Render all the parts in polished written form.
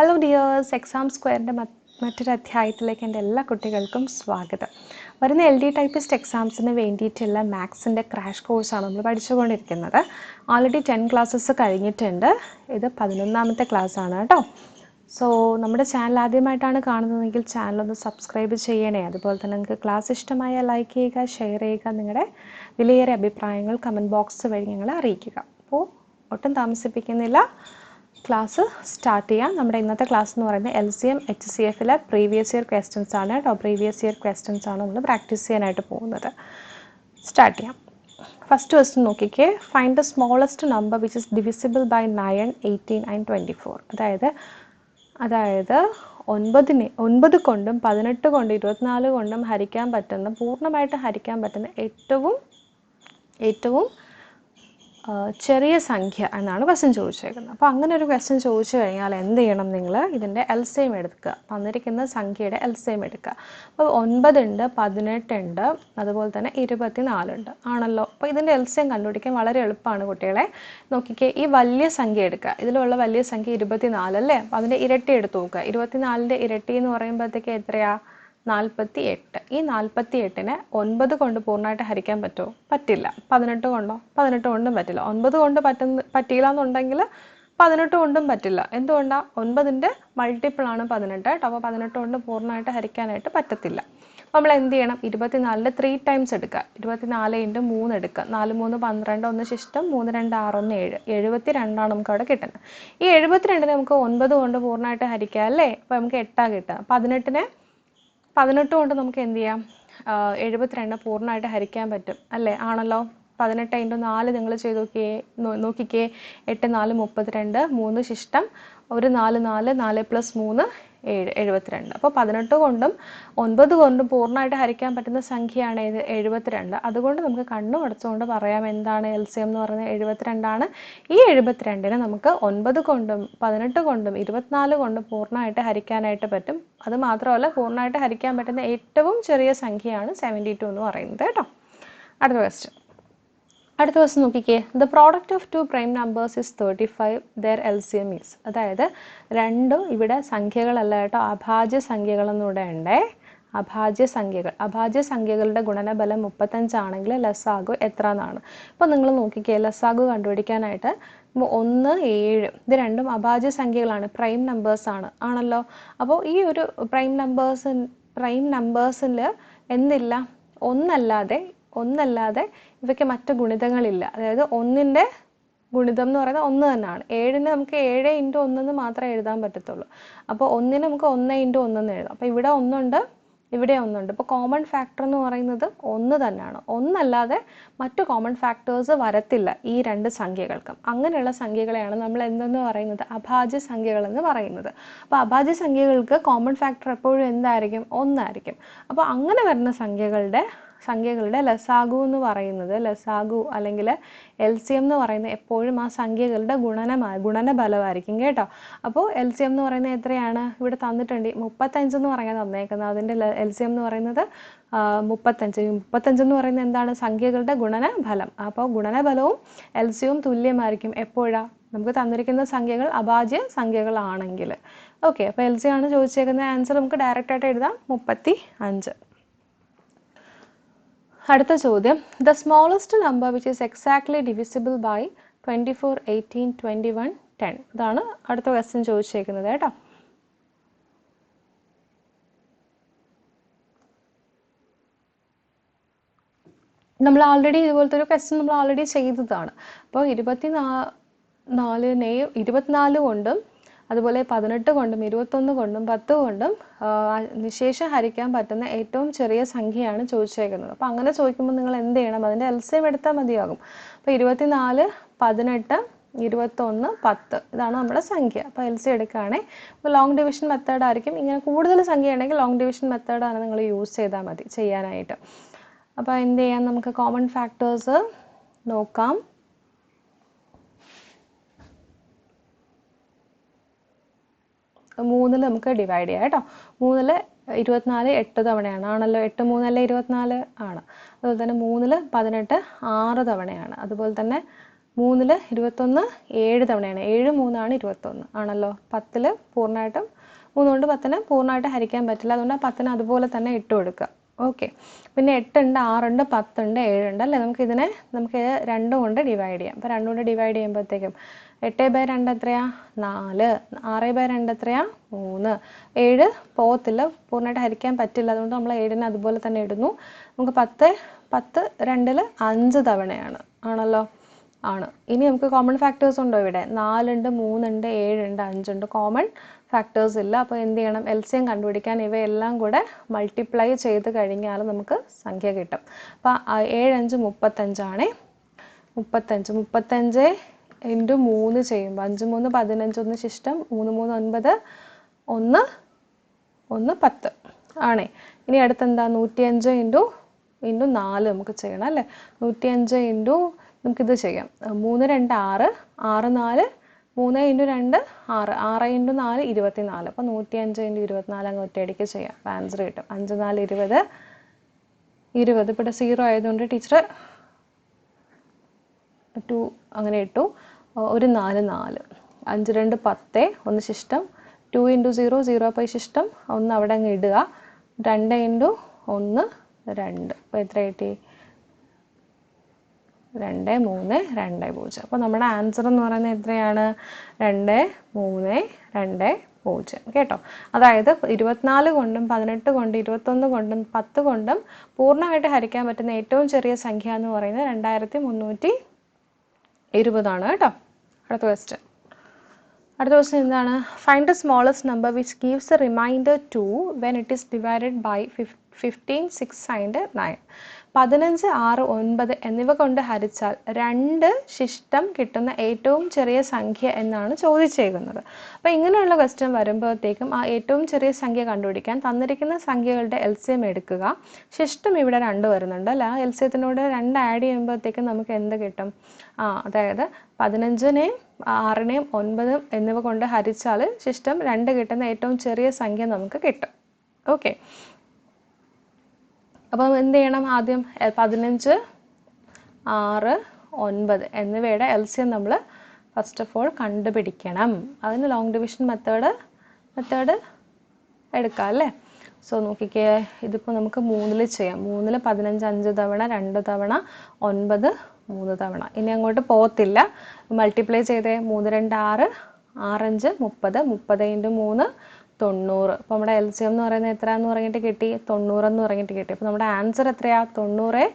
Hello dears, exam സ്ക്വയറിൻ്റെ മറ്റൊരു അധ്യായത്തിലേക്ക് എൻ്റെ എല്ലാ കുട്ടികൾക്കും സ്വാഗതം. വരുന്ന LD ടൈപ്പിസ്റ്റ് എക്സാംസിന് വേണ്ടിയിട്ടുള്ള മാത്സിൻ്റെ ക്രാഷ് കോഴ്സാണ് നമ്മൾ പഠിച്ചുകൊണ്ടിരിക്കുന്നത്. ഓൾറെഡി 10 ക്ലാസ്സസ് കഴിഞ്ഞിട്ടുണ്ട്. ഇത് 11ാമത്തെ ക്ലാസ്സാണ് കേട്ടോ. സോ നമ്മുടെ ചാനൽ ആദ്യമായിട്ടാണ് കാണുന്നതെങ്കിൽ ചാനലൊന്ന് സബ്സ്ക്രൈബ് ചെയ്യണേ. അതുപോലെ തന്നെ നിങ്ങൾക്ക് ക്ലാസ് ഇഷ്ടമായ ലൈക്ക് ചെയ്യുക, ഷെയർ ചെയ്യുക, നിങ്ങളുടെ വിലയേറിയ അഭിപ്രായങ്ങൾ കമൻറ്റ് ബോക്സ് വഴി ഞങ്ങളെ അറിയിക്കുക. അപ്പോൾ ഒട്ടും താമസിപ്പിക്കുന്നില്ല, ക്ലാസ് സ്റ്റാർട്ട് ചെയ്യാം. നമ്മുടെ ഇന്നത്തെ ക്ലാസ് എന്ന് പറയുന്നത് LCM HCFലെ പ്രീവിയസ് ഇയർ ക്വസ്റ്റ്യൻസ് ആണ് കേട്ടോ. പ്രീവിയസ് ഇയർ ക്വസ്റ്റ്യൻസ് ആണ് നമ്മൾ പ്രാക്ടീസ് ചെയ്യാനായിട്ട് പോകുന്നത്. സ്റ്റാർട്ട് ചെയ്യാം. ഫസ്റ്റ് ക്വസ്റ്റ്യൻ നോക്കിക്കേ. Find the smallest number which is divisible by 9, 18 and 24. അതായത് 9 കൊണ്ടും 18 കൊണ്ടും 24 കൊണ്ടും ഹരിക്കാൻ പറ്റുന്ന, പൂർണ്ണമായിട്ട് ഹരിക്കാൻ പറ്റുന്ന ഏറ്റവും ചെറിയ സംഖ്യ എന്നാണ് ക്വസ്റ്റ്യൻ ചോദിച്ചേക്കുന്നത്. അപ്പോൾ അങ്ങനെ ഒരു ക്വസ്റ്റ്യൻ ചോദിച്ചു കഴിഞ്ഞാൽ എന്ത് ചെയ്യണം? നിങ്ങൾ ഇതിൻ്റെ LCM എടുക്കുക, തന്നിരിക്കുന്ന സംഖ്യയുടെ LCM എടുക്കുക. അപ്പോൾ 9 ഉണ്ട്, 18 ഉണ്ട്, അതുപോലെ തന്നെ 24 ഉണ്ട് ആണല്ലോ. അപ്പോൾ ഇതിൻ്റെ LCM കണ്ടുപിടിക്കാൻ വളരെ എളുപ്പമാണ് കുട്ടികളെ. നോക്കിക്കേ, ഈ വലിയ സംഖ്യ എടുക്കുക. ഇതിലുള്ള വലിയ സംഖ്യ 24 അല്ലേ. അപ്പോൾ അതിൻ്റെ ഇരട്ടി എടുത്ത് നോക്കുക. 24ൻ്റെ ഇരട്ടി എന്ന് പറയുമ്പോഴത്തേക്ക് എത്രയാ? 48. ഈ 48നെ 9 കൊണ്ട് പൂർണ്ണമായിട്ട് ഹരിക്കാൻ പറ്റുമോ? പറ്റില്ല. 18 കൊണ്ടോ? 18 കൊണ്ടും പറ്റില്ല. 9 കൊണ്ട് പറ്റില്ല എന്നുണ്ടെങ്കിൽ 18 കൊണ്ടും പറ്റില്ല. എന്തുകൊണ്ടാണ്? 9ൻ്റെ മൾട്ടിപ്പിൾ ആണ് 18 കേട്ടോ. അപ്പോൾ 18 കൊണ്ട് പൂർണ്ണമായിട്ട് ഹരിക്കാനായിട്ട് പറ്റത്തില്ല. നമ്മൾ എന്ത് ചെയ്യണം? 24ൻ്റെ 3 ടൈംസ് എടുക്കുക. 24 × 3 എടുക്കുക. 4 3 12, 1 ശിഷ്ടം, 3 2 6 1 7. 72 നമുക്ക് അവിടെ കിട്ടുന്നത്. ഈ 72നെ നമുക്ക് 9 കൊണ്ട് പൂർണ്ണമായിട്ട് ഹരിക്കാം അല്ലേ. അപ്പോൾ നമുക്ക് 8 കിട്ടുക. 18 കൊണ്ട് നമുക്ക് എന്ത് ചെയ്യാം? 72 പൂർണ്ണമായിട്ട് ഹരിക്കാൻ പറ്റും അല്ലേ, ആണല്ലോ. 18 × 4 നിങ്ങൾ ചെയ്ത് നോക്കിക്കേ. 8 4 32, 3 ശിഷ്ടം, 1 4 4, 4 + 3 7, 72. അപ്പോൾ 18 കൊണ്ടും 9 കൊണ്ടും പൂർണ്ണമായിട്ട് ഹരിക്കാൻ പറ്റുന്ന സംഖ്യയാണ് ഇത് 72. അതുകൊണ്ട് നമുക്ക് കണ്ണു അടച്ചുകൊണ്ട് പറയാം എന്താണ് LCM എന്ന് പറയുന്നത്? 72 ആണ്. ഈ 72നെ നമുക്ക് 9 കൊണ്ടും 18 കൊണ്ടും 24 കൊണ്ടും പൂർണ്ണമായിട്ട് ഹരിക്കാനായിട്ട് പറ്റും. അത് മാത്രമല്ല, പൂർണ്ണമായിട്ട് ഹരിക്കാൻ പറ്റുന്ന ഏറ്റവും ചെറിയ സംഖ്യയാണ് 72 എന്ന് പറയുന്നത് കേട്ടോ. അടുത്ത ക്വസ്റ്റ്യൻ നോക്കിക്കേ. The product of 2 prime numbers is 35. Their LCM is. അതായത് രണ്ടും ഇവിടെ സംഖ്യകളല്ല കേട്ടോ, അഭാജ്യ സംഖ്യകളെന്നൂടെ ഉണ്ടേ. അഭാജ്യ സംഖ്യകളുടെ ഗുണനഫലം 35 ആണെങ്കിൽ ലസാഗു എത്ര എന്നാണ്. ഇപ്പോൾ നിങ്ങൾ നോക്കിക്കേ, ലസാഗു കണ്ടുപിടിക്കാനായിട്ട് 1 7 ഇത് രണ്ടും അഭാജ്യ സംഖ്യകളാണ്, പ്രൈം നമ്പേഴ്സ് ആണല്ലോ. അപ്പോൾ ഈ ഒരു പ്രൈം നമ്പേഴ്സിൽ എന്തില്ല? ഒന്നല്ലാതെ ഇവയ്ക്ക് മറ്റു ഗുണിതങ്ങളില്ല. അതായത് 1ൻ്റെ ഗുണിതം എന്ന് പറയുന്നത് 1 തന്നെയാണ്. 7ന് നമുക്ക് 7 × 1 എന്ന് മാത്രമേ എഴുതാൻ പറ്റത്തുള്ളൂ. അപ്പോൾ 1ന് നമുക്ക് 1 × 1 എന്ന് എഴുതാം. അപ്പോൾ ഇവിടെ 1 ഉണ്ട്, ഇവിടെ 1 ഉണ്ട്. അപ്പോൾ കോമൺ ഫാക്ടർ എന്ന് പറയുന്നത് 1 തന്നെയാണ്. ഒന്നല്ലാതെ മറ്റു കോമൺ ഫാക്ടേഴ്സ് വരത്തില്ല ഈ രണ്ട് സംഖ്യകൾക്കും. അങ്ങനെയുള്ള സംഖ്യകളെയാണ് നമ്മൾ എന്തെന്ന് പറയുന്നത്? അഭാജ്യ സംഖ്യകൾ എന്ന് പറയുന്നത്. അപ്പോൾ അഭാജ്യ സംഖ്യകൾക്ക് കോമൺ ഫാക്ടർ എപ്പോഴും എന്തായിരിക്കും? 1 ആയിരിക്കും. അപ്പോൾ അങ്ങനെ വരുന്ന സംഖ്യകളുടെ ലസാഗു എന്ന് പറയുന്നത്, ലസാഗു അല്ലെങ്കിൽ LCM എന്ന് പറയുന്നത് എപ്പോഴും ആ സംഖ്യകളുടെ ഗുണനഫലമായിരിക്കും കേട്ടോ. അപ്പോൾ LCM എന്ന് പറയുന്നത് എത്രയാണ്? ഇവിടെ തന്നിട്ടുണ്ട് 35 എന്ന് പറയാൻ തന്നേക്കുന്നത്. അതിൻ്റെ LCM എന്ന് പറയുന്നത് 35 എന്ന് പറയുന്നത് എന്താണ്? സംഖ്യകളുടെ ഗുണനഫലം. അപ്പോൾ ഗുണനഫലവും LCMവും തുല്യമായിരിക്കും. എപ്പോഴാണ്? നമുക്ക് തന്നിരിക്കുന്ന സംഖ്യകൾ അഭാജ്യ സംഖ്യകളാണെങ്കിൽ. ഓക്കെ, അപ്പോൾ LCM ആണ് ചോദിച്ചേക്കുന്ന ആൻസർ. നമുക്ക് ഡയറക്റ്റ് ആയിട്ട് എഴുതാം, 35. അടുത്ത ചോദ്യം. The smallest number which is exactly divisible by 24, 18, 21, 10. ഇതാണ് അടുത്ത ക്വസ്റ്റ്യൻ ചോദിച്ചേക്കുന്നത് കേട്ടോ. നമ്മൾ ഓൾറെഡി ഇതുപോലത്തെ ഒരു ക്വസ്റ്റ്യൻ നമ്മൾ ഓൾറെഡി ചെയ്തതാണ്. അപ്പോൾ 24 കൊണ്ടും അതുപോലെ 18 കൊണ്ടും 21 കൊണ്ടും 10 കൊണ്ടും നിശേഷം ഹരിക്കാൻ പറ്റുന്ന ഏറ്റവും ചെറിയ സംഖ്യയാണ് ചോദിച്ചേക്കുന്നത്. അപ്പോൾ അങ്ങനെ ചോദിക്കുമ്പോൾ നിങ്ങൾ എന്ത് ചെയ്യണം? അതിൻ്റെ LCM എടുത്താൽ മതിയാകും. അപ്പോൾ 24, 18, 21, 10 ഇതാണ് നമ്മുടെ സംഖ്യ. അപ്പോൾ LCM എടുക്കുകയാണെങ്കിൽ ഇപ്പോൾ ലോങ് ഡിവിഷൻ മെത്തേഡ് ആയിരിക്കും. ഇങ്ങനെ കൂടുതൽ സംഖ്യ ഉണ്ടെങ്കിൽ ലോങ് ഡിവിഷൻ മെത്തേഡാണ് നിങ്ങൾ യൂസ് ചെയ്താൽ മതി ചെയ്യാനായിട്ട്. അപ്പോൾ എന്ത് ചെയ്യാം? നമുക്ക് കോമൺ ഫാക്ടേഴ്സ് നോക്കാം. 3 നമുക്ക് ഡിവൈഡ് ചെയ്യാം കേട്ടോ. 3 24 8 തവണയാണ് ആണല്ലോ. 8 3 24 ആണ്. അതുപോലെ തന്നെ 3 18 6 തവണയാണ്. അതുപോലെ തന്നെ 3ൽ 21 7 തവണയാണ്. 7 3 21 ആണല്ലോ. 10ൽ പൂർണ്ണമായിട്ടും 3 കൊണ്ട് 10നെ പൂർണ്ണമായിട്ട് ഹരിക്കാൻ പറ്റില്ല. അതുകൊണ്ട് ആ 10നെ അതുപോലെ തന്നെ ഇട്ട് കൊടുക്കുക. ഓക്കെ. പിന്നെ 8 ഉണ്ട്, 6 ഉണ്ട്, 10 ഉണ്ട്, 7 ഉണ്ട് അല്ലേ. നമുക്ക് 2 കൊണ്ട് ഡിവൈഡ് ചെയ്യാം. അപ്പോൾ 2 കൊണ്ട് ഡിവൈഡ് ചെയ്യുമ്പോഴത്തേക്കും 8/2 എത്രയാ? 4. 6/2 എത്രയാ? 3. 7 പോകത്തില്ല, പൂർണ്ണമായിട്ട് ഹരിക്കാൻ പറ്റില്ല. അതുകൊണ്ട് നമ്മൾ 7നെ അതുപോലെ തന്നെ ഇടുന്നു. നമുക്ക് 10 2ൽ 5 തവണയാണ് ആണല്ലോ. ആണ്. ഇനി നമുക്ക് കോമൺ ഫാക്ടേഴ്സ് ഉണ്ടോ ഇവിടെ? 4 ഉണ്ട്, 3 ഉണ്ട്, 7 ഉണ്ട്, 5 ഉണ്ട്. കോമൺ ഫാക്ടേഴ്സ് ഇല്ല. അപ്പോൾ എന്ത് ചെയ്യണം? LCM കണ്ടുപിടിക്കാൻ ഇവയെല്ലാം കൂടെ മൾട്ടിപ്ലൈ ചെയ്ത് കഴിഞ്ഞാൽ നമുക്ക് സംഖ്യ കിട്ടും. അപ്പോൾ 7 5 35 ആണേ. 35 ഇൻറ്റു 3 ചെയ്യുമ്പോൾ 5 3 15, 1 ശിഷ്ടം, 3 3 9, 1 10 ആണേ. ഇനി അടുത്തെന്താ? 105 ഇൻറ്റു 4 നമുക്ക് ചെയ്യണം അല്ലേ. 105 ഇൻറ്റു നമുക്കിത് ചെയ്യാം. 3 2 6, 6 4, 3 ഇൻറ്റു 2 6, 6 ഇൻറ്റു 4 24. അപ്പോൾ 105 ഇൻറ്റു 24 അങ്ങ് ഒറ്റയടിക്ക് ചെയ്യാം. അപ്പോൾ ആൻസർ കിട്ടും. 5 4 20. ഇവിടെ 0 ആയതുകൊണ്ട് ടീച്ചർ 2 അങ്ങനെ ഇട്ടു. 1 4 4. 5 2 10, 1 ശിഷ്ടം. 2 ഇൻറ്റു 0 0 പോയി ശിഷ്ടം, 1 അവിടെ അങ്ങ് ഇടുക. 2 ഇൻറ്റു 1 2. അപ്പോൾ എത്ര കിട്ടി? 2 3 2 0. അപ്പോൾ നമ്മുടെ ആൻസർ എന്ന് പറയുന്നത് എത്രയാണ്? 2 3 2 0 കേട്ടോ. അതായത് 24 കൊണ്ടും 18 കൊണ്ടും 21 കൊണ്ടും 10 കൊണ്ടും പൂർണ്ണമായിട്ട് ഹരിക്കാൻ പറ്റുന്ന ഏറ്റവും ചെറിയ സംഖ്യ എന്ന് പറയുന്നത് 2320 ആണ് കേട്ടോ. അടുത്ത ക്വസ്റ്റ്യൻ എന്താണ്? Find the smallest number which gives a remainder 2 when it is divided by 15 6 and 9. 15 6 9 എന്നിവ കൊണ്ട് ഹരിച്ചാൽ 2 ശിഷ്ടം കിട്ടുന്ന ഏറ്റവും ചെറിയ സംഖ്യ എന്നാണ് ചോദിച്ചേക്കുന്നത്. അപ്പോൾ ഇങ്ങനെയുള്ള ക്വസ്റ്റ്യൻ വരുമ്പോഴത്തേക്കും ആ ഏറ്റവും ചെറിയ സംഖ്യ കണ്ടുപിടിക്കാൻ തന്നിരിക്കുന്ന സംഖ്യകളുടെ LCM എടുക്കുക. ശിഷ്ടം ഇവിടെ 2 വരുന്നുണ്ട് അല്ല. LCMത്തിനോട് 2 ആഡ് ചെയ്യുമ്പോഴത്തേക്കും നമുക്ക് എന്ത് കിട്ടും? അതായത് 15നെയും 6നെയും 9 എന്നിവ കൊണ്ട് ഹരിച്ചാൽ ശിഷ്ടം 2 കിട്ടുന്ന ഏറ്റവും ചെറിയ സംഖ്യ നമുക്ക് കിട്ടും. ഓക്കെ. അപ്പം എന്ത് ചെയ്യണം? ആദ്യം 15 6 9 എന്നിവയുടെ LCM നമ്മൾ ഫസ്റ്റ് ഓഫ് ഓൾ കണ്ടുപിടിക്കണം. അതിന് ലോങ് ഡിവിഷൻ മെത്തേഡ് എടുക്കാം അല്ലേ. സോ നോക്കിക്കേ, ഇതിപ്പോൾ നമുക്ക് 3ൽ ചെയ്യാം. 3ൽ 15 5 തവണ, 2 തവണ, 9 3 തവണ. ഇനി അങ്ങോട്ട് പോകത്തില്ല. മൾട്ടിപ്ലൈ ചെയ്തേ. 3 2 6, 6 5 30, 30 ഇൻറ്റു 3 90. അപ്പോൾ നമ്മുടെ LCM എന്ന് പറയുന്നത് എത്രയാണെന്ന് പറഞ്ഞിട്ട് കിട്ടി? 90 എന്ന് പറഞ്ഞിട്ട് കിട്ടി. അപ്പോൾ നമ്മുടെ ആൻസർ എത്രയാ? 90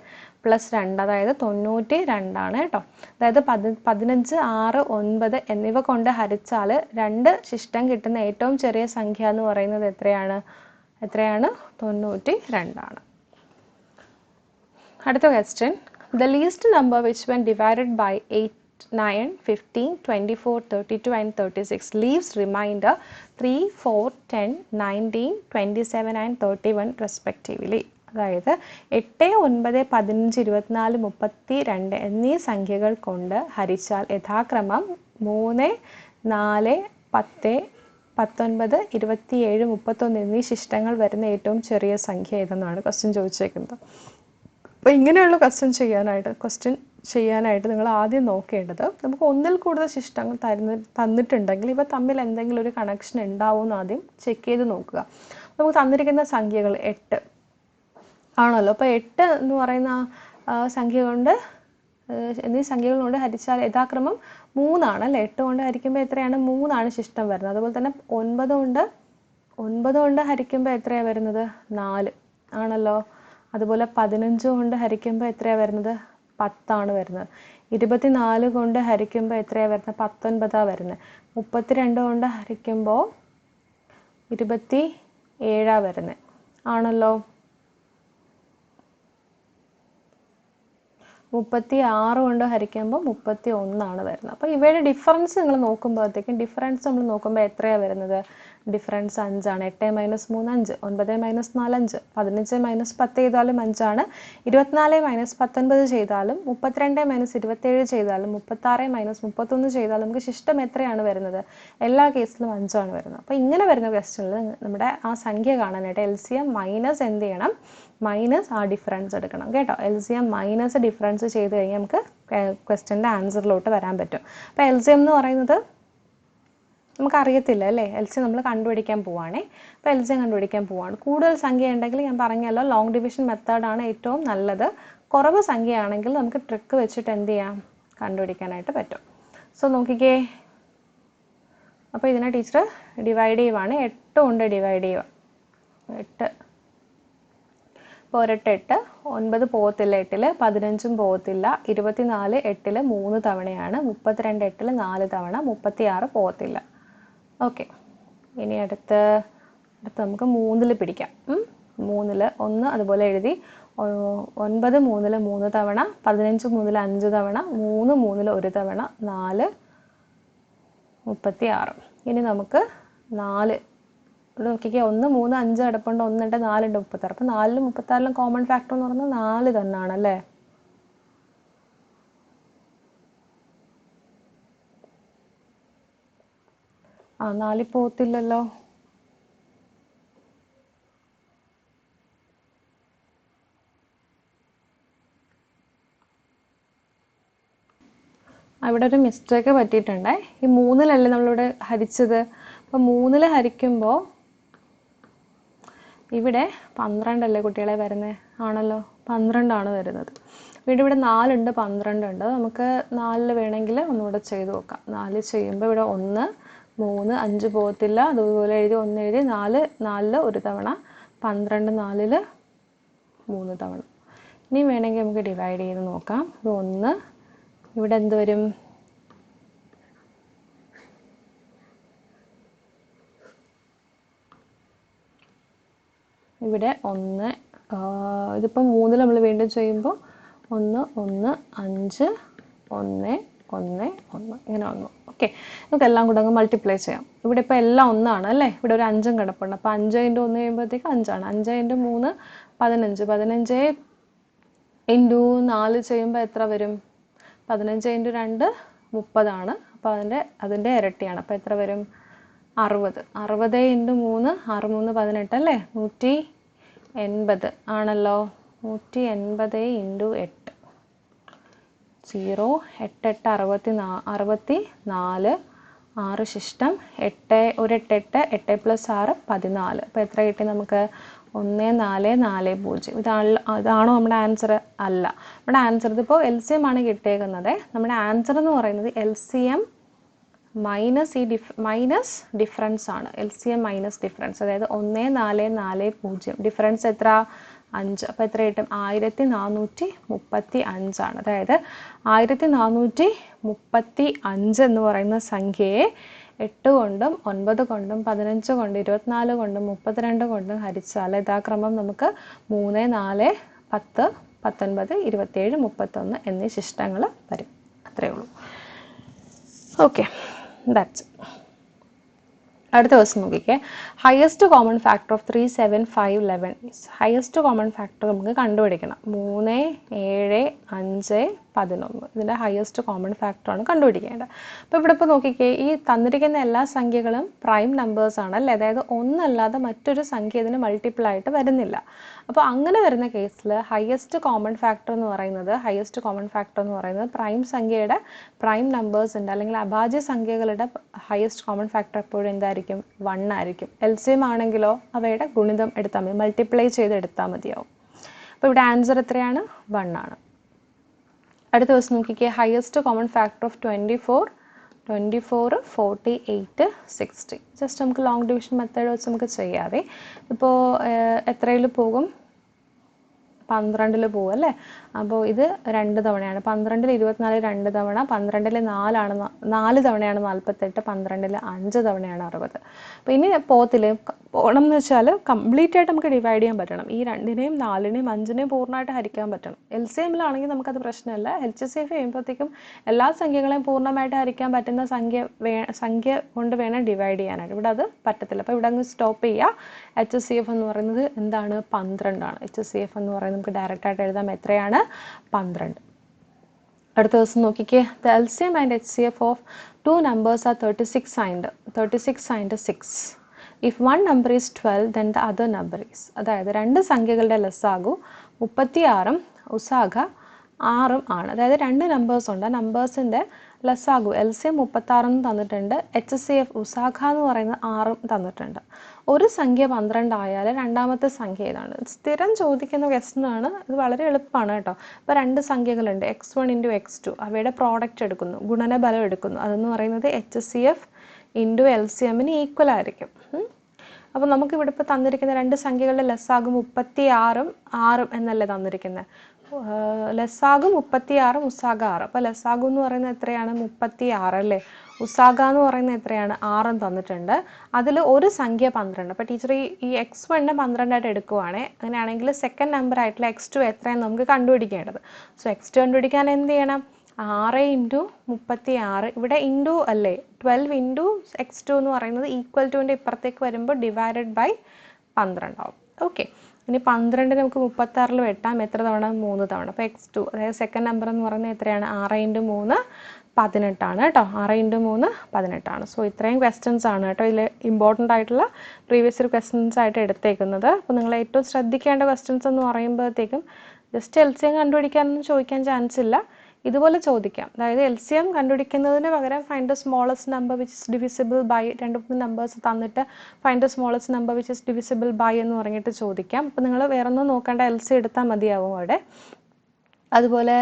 + 2, അതായത് 92 ആണ് കേട്ടോ. അതായത് 15 6 9 എന്നിവ കൊണ്ട് ഹരിച്ചാൽ 2 ശിഷ്ടം കിട്ടുന്ന ഏറ്റവും ചെറിയ സംഖ്യ എന്ന് പറയുന്നത് എത്രയാണ്? 92 ആണ്. അടുത്ത question. The least number which when divided by 8 9 15 24 32 and 36 leaves remainder 3 4 10 19 27 and 31 respectively. അതായത് 8 9 15 24 32 എന്നീ സംഖ്യകൾ കൊണ്ട് ഹരിച്ചാൽ യഥാക്രമം 3 4 10 19 27 31 എന്നീ ശിഷ്ടങ്ങൾ വരുന്ന ഏറ്റവും ചെറിയ സംഖ്യ ഏതെന്നാണ് ക്വസ്റ്റ്യൻ ചോദിച്ചേക്കുന്നത്. അപ്പോൾ ഇങ്ങനെയുള്ള ക്വസ്റ്റ്യൻ ചെയ്യാനായിട്ട് നിങ്ങൾ ആദ്യം നോക്കേണ്ടത്, നമുക്ക് ഒന്നിൽ കൂടുതൽ ശിഷ്ടങ്ങൾ തന്നിട്ടുണ്ടെങ്കിൽ ഇവ തമ്മിൽ എന്തെങ്കിലും ഒരു കണക്ഷൻ ഉണ്ടാവുമെന്ന് ആദ്യം ചെക്ക് ചെയ്ത് നോക്കുക. നമുക്ക് തന്നിരിക്കുന്ന സംഖ്യകൾ 8 ആണല്ലോ. അപ്പോൾ 8 എന്ന് പറയുന്ന സംഖ്യ കൊണ്ട് എന്നീ സംഖ്യകൾ കൊണ്ട് ഹരിച്ചാൽ യഥാക്രമം 3 ആണ് അല്ലേ. 8 കൊണ്ട് ഹരിക്കുമ്പോൾ എത്രയാണ്? 3 ആണ് ശിഷ്ടം വരുന്നത്. അതുപോലെ തന്നെ 9 കൊണ്ട് ഹരിക്കുമ്പോൾ എത്രയാണ് വരുന്നത്? 4 ആണല്ലോ. അതുപോലെ 15 കൊണ്ട് ഹരിക്കുമ്പോൾ എത്രയാണ് വരുന്നത്? 10 ആണ് വരുന്നത്. 24 കൊണ്ട് ഹരിക്കുമ്പോൾ എത്രയാണ് വരുന്നത്? 19 വരുന്നത്. 32 കൊണ്ട് ഹരിക്കുമ്പോൾ 27 വരുന്നത് ആണല്ലോ. 36 കൊണ്ട് ഹരിക്കുമ്പോൾ 31 ആണ് വരുന്നത്. അപ്പോൾ ഇവയുടെ ഡിഫറൻസ് നിങ്ങൾ നോക്കുമ്പോഴത്തേക്കും നമ്മൾ നോക്കുമ്പോൾ എത്രയാണ് വരുന്നത്? ഡിഫറൻസ് 5 ആണ്. 8 മൈനസ് 3 5, 9 മൈനസ് 4 5, 15 മൈനസ് 10 ചെയ്താലും 5 ആണ്, 24 മൈനസ് 19 ചെയ്താലും, 32 മൈനസ് 27 ചെയ്താലും, 36 മൈനസ് 31 ചെയ്താലും നമുക്ക് ശിഷ്ടം എത്രയാണ് വരുന്നത്? എല്ലാ കേസിലും 5 ആണ് വരുന്നത്. അപ്പോൾ ഇങ്ങനെ വരുന്ന ക്വസ്റ്റ്യനിൽ നമ്മുടെ ആ സംഖ്യ കാണാനായിട്ട് LCM മൈനസ് എന്ത് ചെയ്യണം? മൈനസ് ആ ഡിഫറൻസ് എടുക്കണം കേട്ടോ. LCM മൈനസ് ഡിഫറൻസ് ചെയ്ത് കഴിഞ്ഞാൽ നമുക്ക് ക്വസ്റ്റ്യൻ്റെ ആൻസറിലോട്ട് വരാൻ പറ്റും. അപ്പോൾ LCM എന്ന് പറയുന്നത് നമുക്കറിയത്തില്ല അല്ലേ, LCM നമ്മൾ കണ്ടുപിടിക്കാൻ പോവുകയാണേ. അപ്പോൾ LCM കണ്ടുപിടിക്കാൻ പോവുകയാണ്. കൂടുതൽ സംഖ്യ ഉണ്ടെങ്കിൽ ഞാൻ പറഞ്ഞല്ലോ ലോങ് ഡിവിഷൻ മെത്തേഡാണ് ഏറ്റവും നല്ലത്. കുറവ് സംഖ്യയാണെങ്കിൽ നമുക്ക് ട്രിക്ക് വെച്ചിട്ട് എന്ത് ചെയ്യാം? കണ്ടുപിടിക്കാനായിട്ട് പറ്റും. സോ നോക്കിക്കേ, അപ്പോൾ ഇതിനെ ടീച്ചർ ഡിവൈഡ് ചെയ്യുവാണ്. 8 കൊണ്ട് ഡിവൈഡ് ചെയ്യുക. 8 ഇപ്പോൾ 8 9 പോകത്തില്ല, 8 15 പോകത്തില്ല, 24 8 3 തവണയാണ്, 32 8 4 തവണ, 36 പോകത്തില്ല. ഓക്കെ, ഇനി അടുത്ത് നമുക്ക് 3 പിടിക്കാം. 3 1 അതുപോലെ എഴുതി, 9 3 3 തവണ, 15 3 5 തവണ, 3 3 1 തവണ, 4 36. ഇനി നമുക്ക് 4 ഇവിടെ നോക്കിക്കേ, 1 3 5 കിടപ്പുണ്ട്, 1 ഉണ്ട് 4 ഉണ്ട് 36. അപ്പോൾ 4 36 കോമൺ ഫാക്ടർ എന്ന് പറയുന്നത് 4 തന്നെയാണ് അല്ലേ? ആ 4 പോകത്തില്ലല്ലോ. ഇവിടെ ഒരു മിസ്റ്റേക്ക് പറ്റിയിട്ടുണ്ടേ. ഈ 3-ലല്ലേ നമ്മളിവിടെ ഹരിച്ചത്. അപ്പോൾ 3 ഹരിക്കുമ്പോൾ ഇവിടെ 12 അല്ലേ കുട്ടികളെ വരുന്നത്? ആണല്ലോ, 12 ആണ് വരുന്നത്. ഇവിടെ 4 ഉണ്ട് 12 ഉണ്ട്. നമുക്ക് 4 വേണമെങ്കിൽ ഒന്നുകൂടെ ചെയ്ത് നോക്കാം. 4 ചെയ്യുമ്പോൾ ഇവിടെ 1 3 5 പോകത്തില്ല, അതുപോലെ എഴുതി 1 എഴുതി, 4 4 1 തവണ, 12 4 3 തവണ. ഇനി വേണമെങ്കിൽ നമുക്ക് ഡിവൈഡ് ചെയ്ത് നോക്കാം. ഇത് 1, ഇവിടെ എന്ത് വരും? ഇവിടെ 1, ഇതിപ്പോൾ 3 നമ്മൾ വീണ്ടും ചെയ്യുമ്പോൾ 1 1 5 1 1 1 ഇങ്ങനെ വന്നു. ഓക്കെ, നമുക്ക് എല്ലാം കൂടെ അങ്ങ് മൾട്ടിപ്ലൈ ചെയ്യാം. ഇവിടെ ഇപ്പോൾ എല്ലാം 1 ആണ് അല്ലേ? ഇവിടെ ഒരു 5 കിടപ്പുണ്ട്. അപ്പോൾ 5 × 1 ചെയ്യുമ്പോഴത്തേക്ക് 5 ആണ്. 5 × 3 15, 15 × 4 ചെയ്യുമ്പോൾ എത്ര വരും? 15 × 2 30 ആണ്. അപ്പോൾ അതിൻ്റെ ഇരട്ടിയാണ്. അപ്പോൾ എത്ര വരും? 60. 60 × 3 6 3 18 അല്ലേ? 180 ആണല്ലോ. 180 × 8 0 8 8 64, 6 ശിഷ്ടം 8 1 8 8 8 + 6 14. അപ്പോൾ എത്ര കിട്ടി നമുക്ക്? 1440. ഇതാണോ നമ്മുടെ ആൻസർ? അല്ല. നമ്മുടെ ആൻസർ ഇതിപ്പോൾ LCM ആണ് കിട്ടിയേക്കുന്നത്. നമ്മുടെ ആൻസർ എന്ന് പറയുന്നത് LCM മൈനസ് മൈനസ് ഡിഫറൻസ് ആണ്. LCM മൈനസ് ഡിഫറൻസ്, അതായത് 1440. ഡിഫറൻസ് എത്ര? 5. അപ്പോൾ എത്ര കിട്ടും? 1435 ആണ്. അതായത് 1435 എന്ന് പറയുന്ന സംഖ്യയെ 8 കൊണ്ടും 9 കൊണ്ടും 15 കൊണ്ടും 24 കൊണ്ടും 32 കൊണ്ടും ഹരിച്ചാൽ യഥാക്രമം നമുക്ക് 3 4 10 19 27 31 എന്നീ ശിഷ്ടങ്ങൾ വരും. അത്രയേ ഉള്ളൂ. Okay, that's it. അടുത്ത ദിവസം നോക്കിക്കേ, highest common factor of 3 7 5 11. Highest common factor നമുക്ക് കണ്ടുപിടിക്കണം. 3 7 5 11. ഇതിൻ്റെ ഹയസ്റ്റ് കോമൺ ഫാക്ടറാണ് കണ്ടുപിടിക്കേണ്ടത്. അപ്പോൾ ഇവിടെ ഇപ്പോൾ നോക്കിക്കേ, ഈ തന്നിരിക്കുന്ന എല്ലാ സംഖ്യകളും പ്രൈം നമ്പേഴ്സ് ആണ് അല്ലേ? അതായത് ഒന്നല്ലാതെ മറ്റൊരു സംഖ്യ ഇതിന് മൾട്ടിപ്പിൾ ആയിട്ട് വരുന്നില്ല. അപ്പോൾ അങ്ങനെ വരുന്ന കേസിൽ ഹയസ്റ്റ് കോമൺ ഫാക്ടർ എന്ന് പറയുന്നത് പ്രൈം സംഖ്യയുടെ പ്രൈം നമ്പേഴ്സ് ഉണ്ട്, അല്ലെങ്കിൽ അഭാജ്യ സംഖ്യകളുടെ ഹയസ്റ്റ് കോമൺ ഫാക്ടർ എപ്പോഴും എന്തായിരിക്കും? 1 ആയിരിക്കും. LCM ആണെങ്കിലോ അവയുടെ ഗുണിതം എടുത്താൽ മതി, മൾട്ടിപ്ലൈ ചെയ്ത് എടുത്താൽ മതിയാവും. അപ്പോൾ ഇവിടെ ആൻസർ എത്രയാണ്? 1 ആണ്. അടുത്ത ദിവസം നോക്കിക്കേ, highest common factor of 24 48 60. Just നമുക്ക് ലോങ് ഡിവിഷൻ മെത്തേഡ് വെച്ച് നമുക്ക് ചെയ്യാവേ. ഇപ്പോൾ എത്രയിൽ പോകും? 12 പോകും അല്ലേ? അപ്പോൾ ഇത് 2 തവണയാണ്. 12ൽ 24 2 തവണ, 12ൽ 4 തവണയാണ് 48, 12ൽ 5 തവണയാണ് 60. അപ്പോൾ ഇനി പോകണം എന്ന് വെച്ചാൽ കംപ്ലീറ്റ് ആയിട്ട് നമുക്ക് ഡിവൈഡ് ചെയ്യാൻ പറ്റണം. ഈ 2നെയും 4നെയും 5നെയും പൂർണ്ണമായിട്ട് ഹരിക്കാൻ പറ്റണം. LCMലാണെങ്കിൽ നമുക്കത് പ്രശ്നമല്ല. HCF ചെയ്യുമ്പോഴത്തേക്കും എല്ലാ സംഖ്യകളെയും പൂർണ്ണമായിട്ട് ഹരിക്കാൻ പറ്റുന്ന സംഖ്യ കൊണ്ട് വേണം ഡിവൈഡ് ചെയ്യാനായിട്ട്. ഇവിടെ അത് പറ്റത്തില്ല. അപ്പോൾ ഇവിടെ അങ്ങ് സ്റ്റോപ്പ് ചെയ്യുക. HCF എന്ന് പറയുന്നത് എന്താണ്? 12 ആണ്. HCF എന്ന് പറയുന്നത് നമുക്ക് ഡയറക്റ്റ് ആയിട്ട് എഴുതാം. എത്രയാണ്? 12. അടുത്ത ദിവസം നോക്കിക്കേ. The LCM and HCF of two numbers are 36 and 6. If one number is 12, then the other number is. അതായത് രണ്ട് സംഖ്യകളുടെ ലസാഗു 36ഉം ഉസാഗ 6ഉം ആണ്. അതായത് രണ്ട് നമ്പേഴ്സ് ഉണ്ട്. നമ്പേഴ്സിൻ്റെ ലസാഗു LCM 36 തന്നിട്ടുണ്ട്. HCF ഉസാഗ എന്ന് പറയുന്നത് 6ഉം തന്നിട്ടുണ്ട്. ഒരു സംഖ്യ 12 ആയാൽ രണ്ടാമത്തെ സംഖ്യ ഏതാണ്? സ്ഥിരം ചോദിക്കുന്ന ക്വസ്റ്റ്യനാണ്. ഇത് വളരെ എളുപ്പമാണ് കേട്ടോ. ഇപ്പോൾ രണ്ട് സംഖ്യകളുണ്ട്, x1 ഇൻറ്റു x2. അവയുടെ പ്രോഡക്റ്റ് എടുക്കുന്നു, ഗുണനഫലം എടുക്കുന്നു. അതെന്ന് പറയുന്നത് HCF ഇൻറ്റു LCMന് ഈക്വൽ ആയിരിക്കും. അപ്പോൾ നമുക്കിവിടെ ഇപ്പോൾ തന്നിരിക്കുന്ന രണ്ട് സംഖ്യകളുടെ ലസാഗു 36ഉം 6ഉം എന്നല്ലേ തന്നിരിക്കുന്നത്. ലസാഗു 36ഉം ഉസാഗ 6. അപ്പോൾ ലസാഗു എന്ന് പറയുന്നത് എത്രയാണ്? 36 അല്ലേ. ഉസാഗ എന്ന് പറയുന്നത് എത്രയാണ്? 6ഉം തന്നിട്ടുണ്ട്. അതിൽ ഒരു സംഖ്യ 12. അപ്പോൾ ടീച്ചർ ഈ x1 12 എടുക്കുവാണേ. അങ്ങനെയാണെങ്കിൽ സെക്കൻഡ് നമ്പർ ആയിട്ടുള്ള x2 എത്രയാണ് നമുക്ക് കണ്ടുപിടിക്കേണ്ടത്. സോ x2 കണ്ടുപിടിക്കാൻ എന്ത് ചെയ്യണം? 6 ഇൻറ്റു 36. ഇവിടെ ഇൻറ്റു അല്ലേ, 12 ഇൻറ്റു x2 എന്ന് പറയുന്നത് ഈക്വൽ ടുവിൻ്റെ ഇപ്പുറത്തേക്ക് വരുമ്പോൾ ഡിവൈഡഡ് ബൈ 12 ആവും. ഓക്കെ, ഇനി 12 നമുക്ക് 36ൽ വെട്ടാം. എത്ര തവണ? 3 തവണ. അപ്പോൾ x2 അതായത് സെക്കൻഡ് നമ്പർ എന്ന് പറയുന്നത് എത്രയാണ്? 6 ഇൻറ്റു 3 18 കേട്ടോ. 6 ഇൻറ്റു 3 18. സോ ഇത്രയും ക്വസ്റ്റ്യൻസ് ആണ് കേട്ടോ ഇതിൽ ഇമ്പോർട്ടൻ്റ് ആയിട്ടുള്ള പ്രീവിയസ് ഇയർ ക്വസ്റ്റ്യൻസ് ആയിട്ട് എടുത്തേക്കുന്നത്. അപ്പോൾ നിങ്ങൾ ഏറ്റവും ശ്രദ്ധിക്കേണ്ട ക്വസ്റ്റ്യൻസ് എന്ന് പറയുമ്പോഴത്തേക്കും ജസ്റ്റ് LCM കണ്ടുപിടിക്കാനൊന്നും ചോദിക്കാൻ ചാൻസ് ഇല്ല. ഇതുപോലെ ചോദിക്കാം. അതായത് LCM കണ്ടുപിടിക്കുന്നതിന് പകരം find the smallest number which is divisible by, 2-3 numbers തന്നിട്ട് find the smallest number which is divisible by എന്ന് പറഞ്ഞിട്ട് ചോദിക്കാം. അപ്പോൾ നിങ്ങൾ വേറെ ഒന്നും നോക്കേണ്ട, LCM എടുത്താൽ മതിയാവും അവിടെ. അതുപോലെ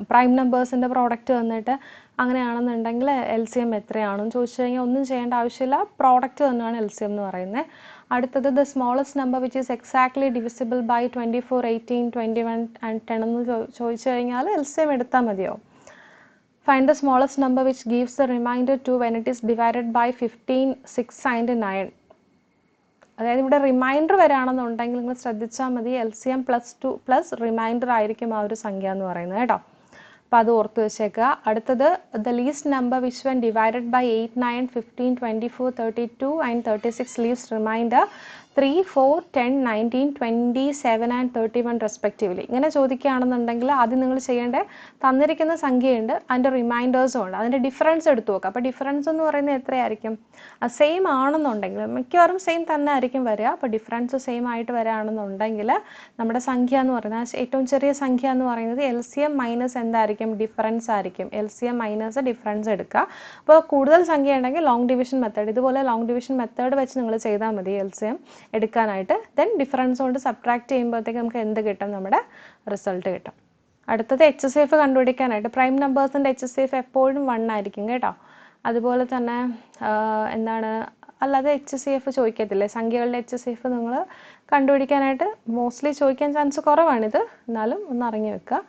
പ്രൈം നമ്പേഴ്സിൻ്റെ പ്രോഡക്റ്റ് വന്നിട്ട് അങ്ങനെയാണെന്നുണ്ടെങ്കിൽ LCM എത്രയാണെന്ന് ചോദിച്ചു കഴിഞ്ഞാൽ ഒന്നും ചെയ്യേണ്ട ആവശ്യമില്ല. പ്രോഡക്റ്റ് തന്നെയാണ് LCM എന്ന് പറയുന്നത്. അടുത്തത് the smallest number which is exactly divisible by 24, 18, 21 and 10 എന്ന് ചോദിച്ചു കഴിഞ്ഞാൽ LCM എടുത്താൽ മതിയാവും. Find the smallest number which gives the remainder 2 when it is divided by 15, 6 and 9. അതായത് ഇവിടെ റിമൈൻഡർ വരാണെന്നുണ്ടെങ്കിൽ നിങ്ങൾ ശ്രദ്ധിച്ചാൽ മതി. LCM +2 പ്ലസ് റിമൈൻഡർ ആയിരിക്കും ആ ഒരു സംഖ്യ എന്ന് പറയുന്നത് കേട്ടോ. അപ്പോൾ അത് ഓർത്ത് വെച്ചേക്കുക. അടുത്തത് the least number which when divided by 8, 9, 15, 24, 32 and 36 leaves remainder 3, 4, 10, 19, 27 and 31 respectively. ഇങ്ങനെ ചോദിക്കുകയാണെന്നുണ്ടെങ്കിൽ ആദ്യം നിങ്ങൾ ചെയ്യേണ്ടത് തന്നിരിക്കുന്ന സംഖ്യയുണ്ട്, അതിൻ്റെ റിമൈൻഡേഴ്സും ഉണ്ട്, അതിൻ്റെ ഡിഫറൻസ് എടുത്തു നോക്കുക. അപ്പോൾ ഡിഫറൻസ് എന്ന് പറയുന്നത് എത്രയായിരിക്കും? സെയിം ആണെന്നുണ്ടെങ്കിൽ മിക്കവാറും സെയിം തന്നെ ആയിരിക്കും വരിക. അപ്പോൾ ഡിഫറൻസ് സെയിം ആയിട്ട് വരികയാണെന്നുണ്ടെങ്കിൽ നമ്മുടെ സംഖ്യ എന്ന് പറയുന്നത് ഏറ്റവും ചെറിയ സംഖ്യ എന്ന് പറയുന്നത് LCM മൈനസ് എന്തായിരിക്കും? ഡിഫറൻസ് ആയിരിക്കും. LCM മൈനസ് ഡിഫറൻസ് എടുക്കുക. അപ്പോൾ കൂടുതൽ സംഖ്യ ഉണ്ടെങ്കിൽ ലോങ് ഡിവിഷൻ മെത്തേഡ്, ഇതുപോലെ ലോങ് ഡിവിഷൻ മെത്തേഡ് വെച്ച് നിങ്ങൾ ചെയ്താൽ മതി LCM എടുക്കാനായിട്ട്. ദെൻ ഡിഫറൻസ് കൊണ്ട് സബ്ട്രാക്ട് ചെയ്യുമ്പോഴത്തേക്ക് നമുക്ക് എന്ത് കിട്ടും? നമ്മുടെ റിസൾട്ട് കിട്ടും. അടുത്തത് HCF കണ്ടുപിടിക്കാനായിട്ട് പ്രൈം നമ്പേഴ്സിൻ്റെ HCF എപ്പോഴും 1 ആയിരിക്കും കേട്ടോ. അതുപോലെ തന്നെ എന്താണ്, അല്ലാതെ HCF ചോദിക്കത്തില്ലേ, സംഖ്യകളുടെ HCF നിങ്ങൾ കണ്ടുപിടിക്കാനായിട്ട് മോസ്റ്റ്ലി ചോദിക്കാൻ ചാൻസ് കുറവാണിത്, എന്നാലും ഒന്ന് അറിഞ്ഞു വെക്കുക.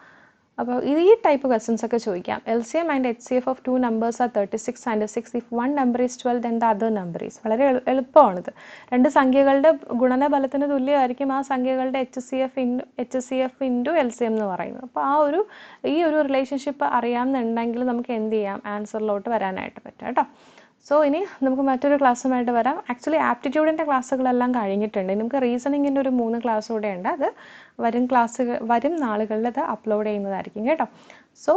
അപ്പോൾ ഈ ടൈപ്പ് ക്വസ്റ്റ്യൻസ് ഒക്കെ ചോദിക്കാം. LCM and HCF of 2 numbers are 36 and 6. If one number is 12 then the other number is. വളരെ എളുപ്പമാണിത്. രണ്ട് സംഖ്യകളുടെ ഗുണനഫലത്തിന് തുല്യമായിരിക്കും ആ സംഖ്യകളുടെ HCF ഇൻറ്റു LCM എന്ന് പറയുന്നത്. അപ്പോൾ ഈ ഒരു റിലേഷൻഷിപ്പ് അറിയാമെന്നുണ്ടെങ്കിൽ നമുക്ക് എന്ത് ചെയ്യാം? ആൻസറിലോട്ട് വരാനായിട്ട് പറ്റും കേട്ടോ. സോ ഇനി നമുക്ക് മറ്റൊരു ക്ലാസ്സുമായിട്ട് വരാം. ആക്ച്വലി ആപ്റ്റിറ്റ്യൂഡിൻ്റെ ക്ലാസ്സുകളെല്ലാം കഴിഞ്ഞിട്ടുണ്ട്. നമുക്ക് റീസണിങ്ങിൻ്റെ ഒരു 3 ക്ലാസ് കൂടെ ഉണ്ട്. അത് വരും നാളുകളിൽ അത് അപ്ലോഡ് ചെയ്യുന്നതായിരിക്കും കേട്ടോ. സോ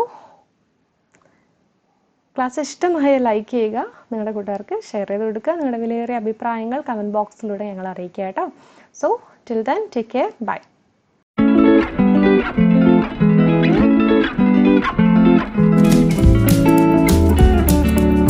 ക്ലാസ് ഇഷ്ടമായ ലൈക്ക് ചെയ്യുക, നിങ്ങളുടെ കൂട്ടുകാർക്ക് ഷെയർ ചെയ്ത് കൊടുക്കുക. നിങ്ങളുടെ വിലയേറിയ അഭിപ്രായങ്ങൾ കമൻറ്റ് ബോക്സിലൂടെ ഞങ്ങൾ അറിയിക്കുക കേട്ടോ. So till then take care, by.